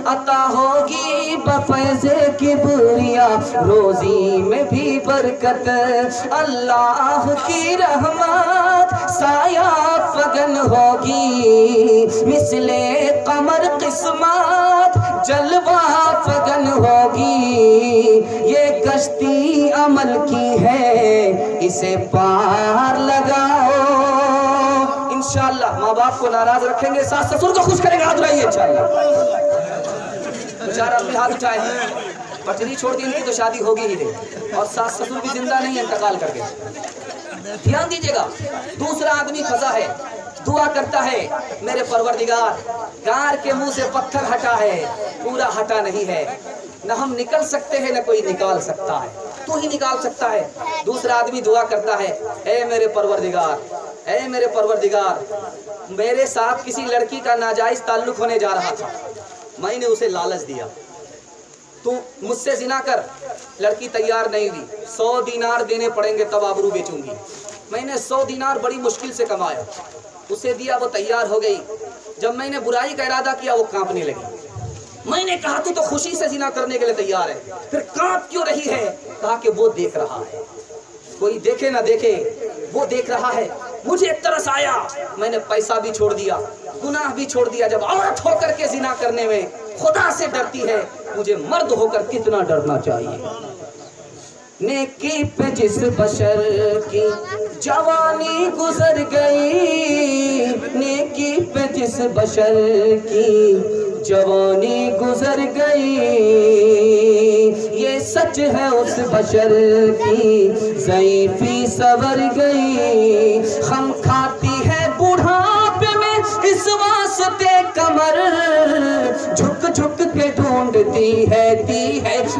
अता होगी बफैज़े किबरिया, रोजी में भी बरकत। अल्लाह की रहमत साया फगन होगी, मिसले कमर किस्मत जलवा फगन होगी। ये कश्ती अमल की है, इसे पार लगाओ। इंशाअल्लाह माँ बाप को नाराज रखेंगे, सास ससुर को खुश करेंगे। हाथ उठाइए इंशाअल्लाह। बेचारा अपने हाथ उठाए, पटरी छोड़ दी, इनकी तो शादी होगी ही नहीं, और सास ससुर भी जिंदा नहीं है, इंतकाल कर गए। ध्यान दीजिएगा, दूसरा आदमी फंसा है, दुआ करता है मेरे परवरदिगार, गार के मुंह से पत्थर हटा है, पूरा हटा नहीं है, न हम निकल सकते हैं न कोई निकाल सकता है, तू ही निकाल सकता है। दूसरा आदमी दुआ करता है, ए मेरे परवरदिगार, ए मेरे परवरदिगार, मेरे साथ किसी लड़की का नाजायज ताल्लुक होने जा रहा था, मैंने उसे लालच दिया, तू मुझसे जिना कर। लड़की तैयार नहीं हुई, 100 दीनार देने पड़ेंगे तब आबरू बेचूंगी। मैंने 100 दीनार बड़ी मुश्किल से कमाया, उसे दिया, वो तैयार हो गई। जब मैंने बुराई का इरादा किया वो कांपने लगी। मैंने कहा तू तो खुशी से जिना करने के लिए तैयार है, फिर कांप क्यों रही है? कहा कि वो देख रहा है, कोई देखे ना देखे वो देख रहा है। मुझे एक तरस आया, मैंने पैसा भी छोड़ दिया, गुनाह भी छोड़ दिया। जब औरत होकर के जिना करने में खुदा से डरती है, मुझे मर्द होकर कितना डरना चाहिए। नेकी पे जिस बशर की जवानी गुजर गई, नेकी पे जिस बशर की जवानी गुजर गई, ये सच है उस बशर की ज़ईफ़ी सवर गई। हम खाती है बुढ़ापे में इस वास्ते कमर, झुक झुक के ढूंढती है,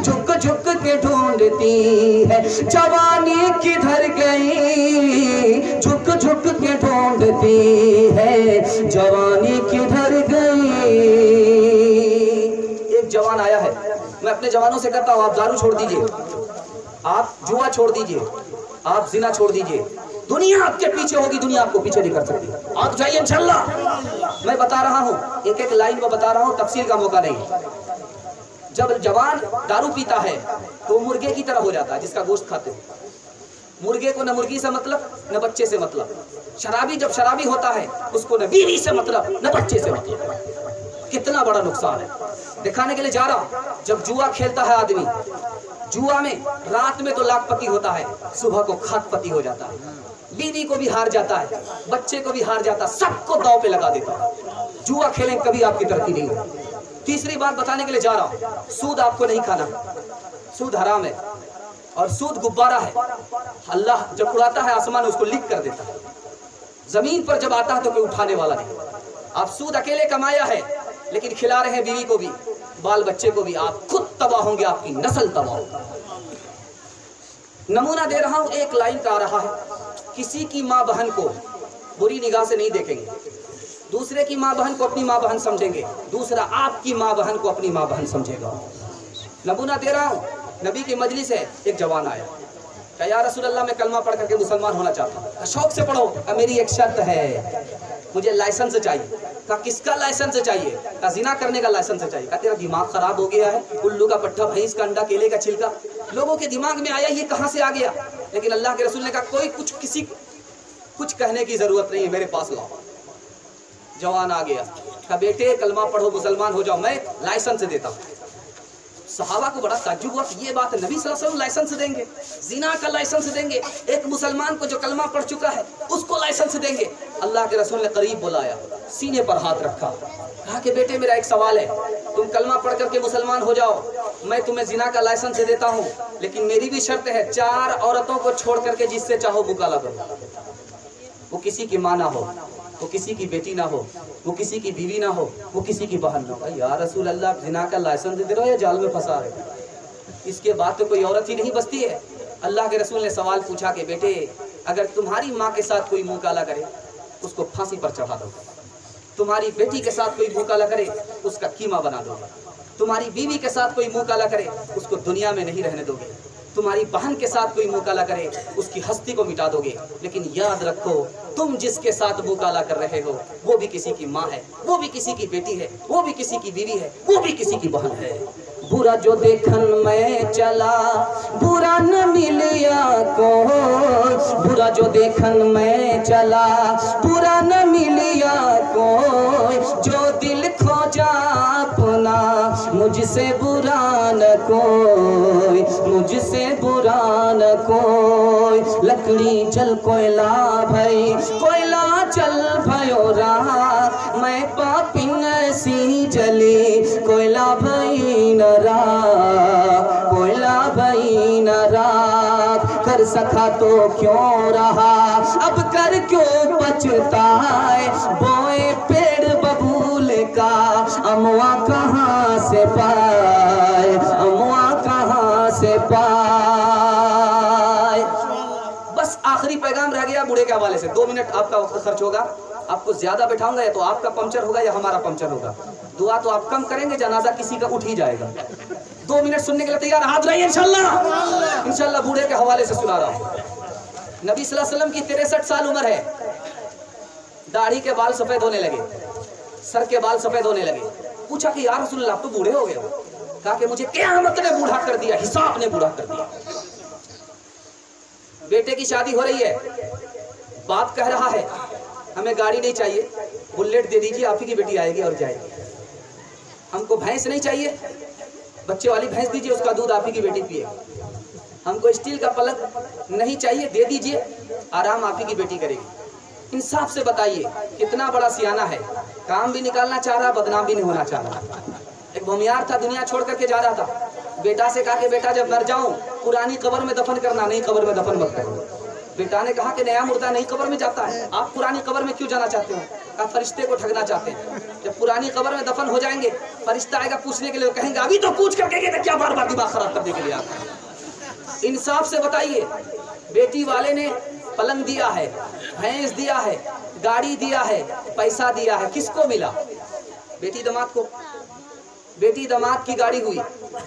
झुक झुक के ढूंढती है। जवानी किधर गई, झुक झुक के ढूंढती है, जवानी किधर गई। एक जवान आया है, मैं अपने जवानों से कहता हूँ, आप दारू छोड़ दीजिए, आप जुआ छोड़ दीजिए, आप जिना छोड़ दीजिए, दुनिया आपके पीछे होगी, दुनिया आपको पीछे नहीं कर सकती। आप जाइए इंशाअल्लाह। मैं बता रहा हूँ, एक एक लाइन में बता रहा हूँ, तफसील का मौका नहीं। जब जवान दारू पीता है तो मुर्गे की तरह हो जाता है जिसका गोश्त खाते हो। मुर्गे को न मुर्गी से मतलब न बच्चे से मतलब। शराबी जब शराबी होता है उसको न बीवी से मतलब न बच्चे से मतलब। कितना बड़ा नुकसान है, दिखाने के लिए जा रहा हूँ। जब जुआ खेलता है आदमी, जुआ में रात में तो लाखपति होता है, सुबह को खाकपति हो जाता है, बीवी को भी हार जाता है, बच्चे को भी हार जाता है, सबको दांव पे लगा देता है। जुआ खेलें कभी आपकी तरक्की नहीं होगी। तीसरी बात बताने के लिए जा रहा हूँ, सूद आपको नहीं खाना, सूद हराम है और सूद गुब्बारा है। अल्लाह जब उड़ाता है आसमान उसको लीक कर देता है, जमीन पर जब आता है तो कोई उठाने वाला नहीं। आप सूद अकेले कमाया है लेकिन खिला रहे हैं बीवी को भी, बाल बच्चे को भी, आप खुद तबाह होंगे, आपकी नस्ल तबाह होगी। नमूना दे रहा हूं, एक लाइन का आ रहा है, किसी की माँ बहन को बुरी निगाह से नहीं देखेंगे, दूसरे की माँ बहन को अपनी माँ बहन समझेंगे, दूसरा आपकी माँ बहन को अपनी माँ बहन समझेगा। नमूना दे रहा हूँ, नबी की मजलिस है, एक जवान आया, कहा या रसूल अल्लाह मैं कलमा पढ़ करके मुसलमान होना चाहता हूँ। शौक से पढ़ो, मेरी एक शर्त है, मुझे लाइसेंस चाहिए। कहा किसका लाइसेंस चाहिए? कहा जिना करने का लाइसेंस चाहिए। कहा तेरा दिमाग खराब हो गया है, उल्लू का पट्टा, भैंस का अंडा, केले का छिलका, लोगों के दिमाग में आया, ये कहाँ से आ गया? लेकिन अल्लाह के रसूल ने कहा कोई किसी कुछ कहने की जरूरत नहीं है, मेरे पास लाओ। जवान आ गया, कहा बेटे कलमा पढ़ो मुसलमान हो जाओ, मैं लाइसेंस देता हूँ। सहाबा को बड़ा ताज्जुब हुआ कि ये बात है, नबी सल्लल्लाहु अलैहि वसल्लम लाइसेंस देंगे, जिना का लाइसेंस देंगे, एक मुसलमान को जो कलमा पढ़ चुका है उसको लाइसेंस देंगे। अल्लाह के रसूल ने करीब बुलाया, सीने पर हाथ रखा, कहा कि बेटे मेरा एक सवाल है, तुम कलमा पढ़ करके मुसलमान हो जाओ, मैं तुम्हें जिना का लाइसेंस देता हूँ, लेकिन मेरी भी शर्त है, 4 औरतों को छोड़ करके जिससे चाहो मुकाला करो। वो किसी की माँ ना हो, वो किसी की बेटी ना हो, वो किसी की बीवी ना हो, वो किसी की बहन ना हो। या रसूल अल्लाह, जिना का लाइसेंस दे रहे हो या जाल में फंसा रहे हो? इसके बाद तो कोई औरत ही नहीं बचती है। अल्लाह के रसूल ने सवाल पूछा कि बेटे अगर तुम्हारी माँ के साथ कोई मुँह काला करे उसको फांसी पर चढ़ा दो, तुम्हारी बेटी के साथ कोई मुँह काला करे उसका कीमा बना दो, तुम्हारी बीवी के साथ कोई मुँह काला करे उसको दुनिया में नहीं रहने दोगे, तुम्हारी बहन के साथ कोई मुकाला करे उसकी हस्ती को मिटा दोगे, लेकिन याद रखो तुम जिसके साथ मुकाला कर रहे हो वो भी किसी की माँ है, वो भी किसी की बेटी है, वो भी किसी की बीवी है, वो भी किसी की बहन है। बुरा जो देखन मैं चला बुरा न मिलिया को, बुरा जो देखन मैं चला बुरा न मिलिया को, जो दिल खोजा अपना मुझसे बुरा न कोई, मुझसे बुरा न कोई। लकड़ी जल कोयला भई कोयला चल भयो रात, मैं पापिन सी जली कोयला भई न रात, कोयला भई न रात। कर सका तो क्यों रहा अब कर क्यों पछताए, बोए पेड़ बबूल का अमुआ कहाँ से पाए, अमुआ कहाँ से पाए। बस आखिरी पैगाम रह गया बूढ़े के हवाले से। 2 मिनट आपका वक्त खर्च होगा, आपको ज्यादा बैठाऊंगा या तो आपका पंचर होगा या हमारा पंचर होगा। दुआ तो आप कम करेंगे, जनाजा किसी का उठ ही जाएगा। 2 मिनट सुनने के लिए तैयार हाथ रहिए इंशाल्लाह। इंशाल्लाह बूढ़े के हवाले से सुना रहा हूँ। नबी सल्लल्लाहु अलैहि वसल्लम की 63 साल उम्र है, दाढ़ी के बाल सफेद होने लगे, सर के बाल सफेद होने लगे। पूछा कि या रसूलल्लाह आप तो बूढ़े हो गए हो। कहा कि मुझे क़यामत ने बूढ़ा कर दिया, हिसाब ने बूढ़ा कर दिया। बेटे की शादी हो रही है, बाप कह रहा है हमें गाड़ी नहीं चाहिए, बुलेट दे दीजिए, आप ही की बेटी आएगी और जाएगी। हमको भैंस नहीं चाहिए, बच्चे वाली भैंस दीजिए, उसका दूध आप ही की बेटी पिएगी। हमको स्टील का पलंग नहीं चाहिए, दे दीजिए, आराम आप ही की बेटी करेगी। इंसाफ से बताइए कितना बड़ा सियाना है, काम भी निकालना चाह रहा, बदनाम भी नहीं होना चाह रहा। एक भूमियार था, दुनिया छोड़ करके जा रहा था। बेटा से कहा कि बेटा जब मर जाऊं पुरानी कब्र में दफन करना, नहीं कब्र में दफन मत करना। बेटा ने कहा कि नया मुर्दा नहीं कब्र में जाता है, आप पुरानी कब्र में क्यों जाना चाहते हो? आप फरिश्ते को ठगना चाहते हैं। जब पुरानी कब्र में दफन हो जाएंगे, फरिश्ता आएगा पूछने के लिए, कहेंगे अभी तो पूछ करके गए थे, क्या बार बार दिमाग खराब करने के लिए आप। इंसाफ से बताइए, बेटी वाले ने पलंग दिया है, भैंस दिया है, गाड़ी दिया है, पैसा दिया है, किसको मिला? बेटी दामाद को। बेटी दामाद की गाड़ी हुई,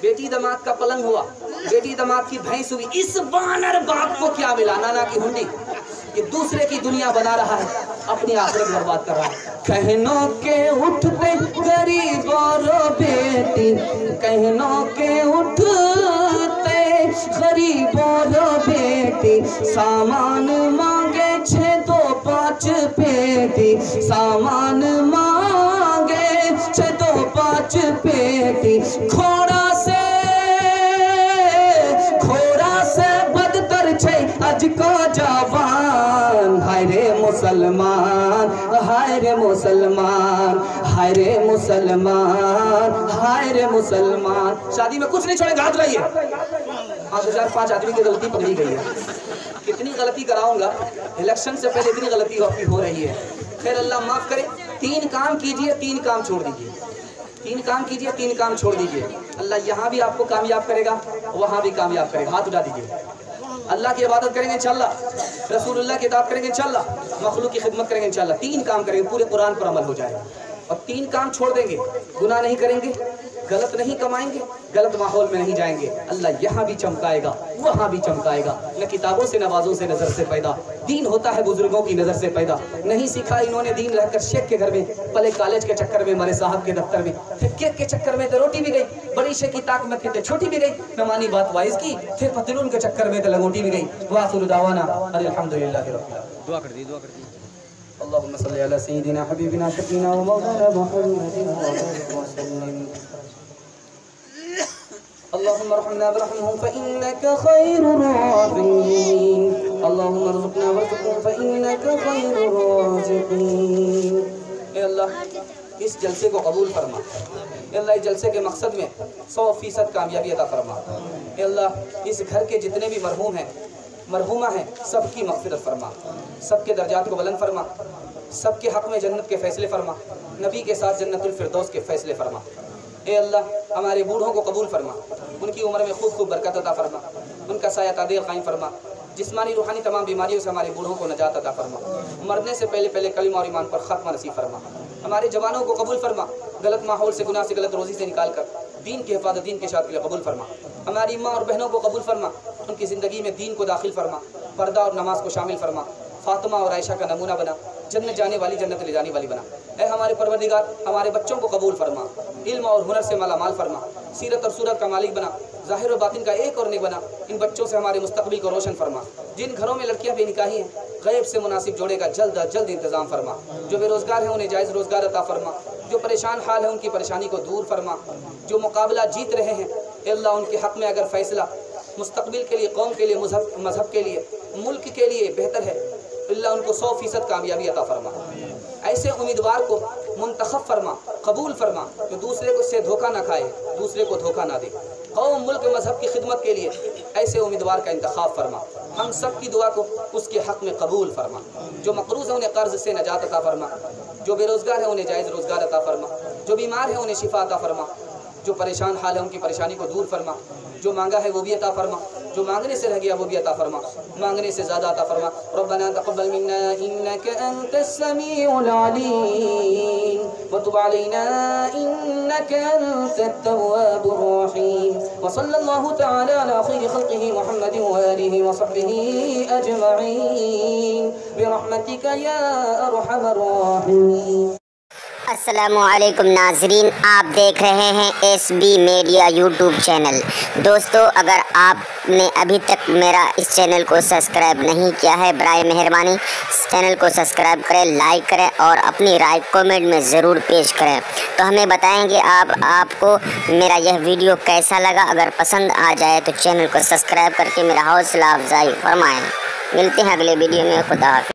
बेटी दामाद का पलंग हुआ, बेटी दामाद की भैंस हुई। इस बानर बाप को क्या मिला? नाना की हुंडी। ये दूसरे की दुनिया बना रहा है, अपनी आखिरत बर्बाद कर रहा है। कहनों के उठते गरीब और बेटी, कहनों के उठते गरीब और बेटी, सामान मांगे 6-2-5 पेटी, सामान मांगे 6-2-5 पेटी। खोड़ा से बदतर छे आज का जवान, हाय रे मुसलमान, हाय रे मुसलमान, हाय रे मुसलमान, हाय रे मुसलमान। शादी में कुछ नहीं छोड़ेंगे, हाथ रहिए। हाँ, 2-4-5 आदमी की गलती पकड़ी गई है। कितनी गलती कराऊंगा, इलेक्शन से पहले इतनी गलती आपकी हो रही है। फिर अल्लाह माफ करे। 3 काम कीजिए, 3 काम छोड़ दीजिए। 3 काम कीजिए, 3 काम छोड़ दीजिए। अल्लाह यहाँ भी आपको कामयाब करेगा, वहाँ भी कामयाब करेगा। हाथ उठा दीजिए। अल्लाह की इबादत करेंगे इंशाल्लाह, रसूलुल्लाह की इताअत करेंगे इंशाल्लाह, मखलूक की खिदमत करेंगे इंशाल्लाह। 3 काम करेंगे, पूरे कुरान पर अमल हो जाएगा। और 3 काम छोड़ देंगे, गुनाह नहीं करेंगे, गलत नहीं कमाएंगे, गलत माहौल में नहीं जाएंगे। अल्लाह यहाँ भी चमकाएगा, वहाँ भी चमकाएगा। न किताबों से नवाजों से नजर से पैदा, दीन होता है बुजुर्गों की नजर से पैदा। नहीं सीखा इन्होंने दीन रहकर शेख के घर में, पहले कॉलेज के चक्कर में, मरे साहब के दफ्तर में, फिर केक के चक्कर में तो रोटी भी गई, बड़ी शेख की ताक में थे छोटी भी गई, न मानी बात वाइज की, फिर पतलून के चक्कर में तो लंगोटी भी गई। वाखिरु दावाना अल्हम्दुलिल्लाहि रब्बिल आलमीन। दुआ कर दी, दुआ कर दी। अल्लाहुम्मा सल्ली अला सय्यिदिना हबीबिना शफीना व मौलाना मुहम्मदिन व आलिहि वसल्लम। अल्लाहुम्मा रहमना वरहमहुम फइन्नका खैरुर राहिमीन। अल्लाहुम्मा रज़ुक़ना वरज़ुक़हुम फइन्नका खैरुर राज़िक़ीन। ए अल्लाह, इस जलसे को कबूल फरमा। ए अल्लाह, इस जलसे के मकसद में 100% कामयाबी अता फरमा। ए अल्लाह, इस घर के जितने भी मरहूम हैं, मरहूमा हैं, सबकी मग़फ़िरत फरमा, सबके दर्जात को बुलंद फरमा, सबके हक़ में जन्नत के फ़ैसले फरमा, नबी के साथ जन्नतुल फ़िरदौस के फ़ैसले फरमा। ए अल्लाह, हमारे बूढ़ों को कबूल फरमा, उनकी उम्र में खूब खूब बरकत अता फरमा, उनका साया तादेर कायम फरमा। जिस्मानी रूहानी तमाम बीमारियों से हमारे बूढ़ों को नजात अता फरमा। मरने से पहले पहले कलिमा और ईमान पर ख़त्मा नसीब फरमा। हमारे जवानों को कबूल फरमा, गलत माहौल से, गुनाह से, गलत रोज़ी से निकाल कर दीन की हिफाजत, दीन के शाद के लिए कबूल फरमा। हमारी माँ और बहनों को कबूल फरमा, उनकी ज़िंदगी में दीन को दाखिल फरमा, पर्दा और नमाज को शामिल फरमा, फ़ातिमा और आयशा का नमूना बना, जन्नत जाने वाली जन्नत ले जाने वाली बना। ऐ हमारे परवरदिगार, हमारे बच्चों को कबूल फरमा, इल्म और हुनर से माला माल फरमा, सीरत और सूरत का मालिक बना, ज़ाहिर और बातिन का एक और नेक बना। इन बच्चों से हमारे मुस्तकबिल को रोशन फरमा। जिन घरों में लड़कियां बेनिकाही हैं, गैब से मुनासिब जोड़े का जल्द अज जल्द इंतज़ाम फरमा। जो बेरोज़गार हैं उन्हें जायज़ रोज़गार अता फरमा। जो परेशान हाल है उनकी परेशानी को दूर फरमा। जो मुकाबला जीत रहे हैं अल्लाह, उनके हक़ में अगर फ़ैसला मुस्तकबिल के लिए, कौम के लिए, मज़हब के लिए, मुल्क के लिए बेहतर है, अल्लाह उनको 100% कामयाबी अता फरमा। ऐसे उम्मीदवार को मुंतखब फरमा, कबूल फरमा, जो दूसरे को से धोखा ना खाए, दूसरे को धोखा ना दे। कौम, मुल्क, मज़हब की खिदमत के लिए ऐसे उम्मीदवार का इंतखाब फरमा। हम सब की दुआ को उसके हक़ में कबूल फरमा। जो मक़रूज़ है उन्हें कर्ज़ से नजात अता फरमा। जो बेरोज़गार है उन्हें जायज़ रोज़गार अता फरमा। जो बीमार है उन्हें शिफा अता फरमा। जो परेशान हाल है उनकी परेशानी को दूर फरमा। जो मांगा है वो भी अता फरमा, जो मांगने से रह गया वो भी अता फरमा, मांगने से ज़्यादा अता फरमा। रब्बना तक़ब्बल मिन्ना इन्नका अंतस समीउल अलीम व तुब अलैना इन्नका अंतत तव्वाबुर रहीम व सल्लल्लाहु तआला अला खैरि खल्क़िही मुहम्मदिन व आलिहि व सहबिही अजमईन बिरहमतिका या अरहमर राहिमीन। अस्सलामुअलैकुम नाज़रीन, आप देख रहे हैं SB मीडिया यूट्यूब चैनल। दोस्तों, अगर आपने अभी तक मेरा इस चैनल को सब्सक्राइब नहीं किया है, बराए मेहरबानी इस चैनल को सब्सक्राइब करें, लाइक करें और अपनी राय कमेंट में ज़रूर पेश करें। तो हमें बताएंगे आपको मेरा यह वीडियो कैसा लगा। अगर पसंद आ जाए तो चैनल को सब्सक्राइब करके मेरा हौसला अफजाई फरमाएँ। मिलते हैं अगले वीडियो में। खुदा हाफ़िज़।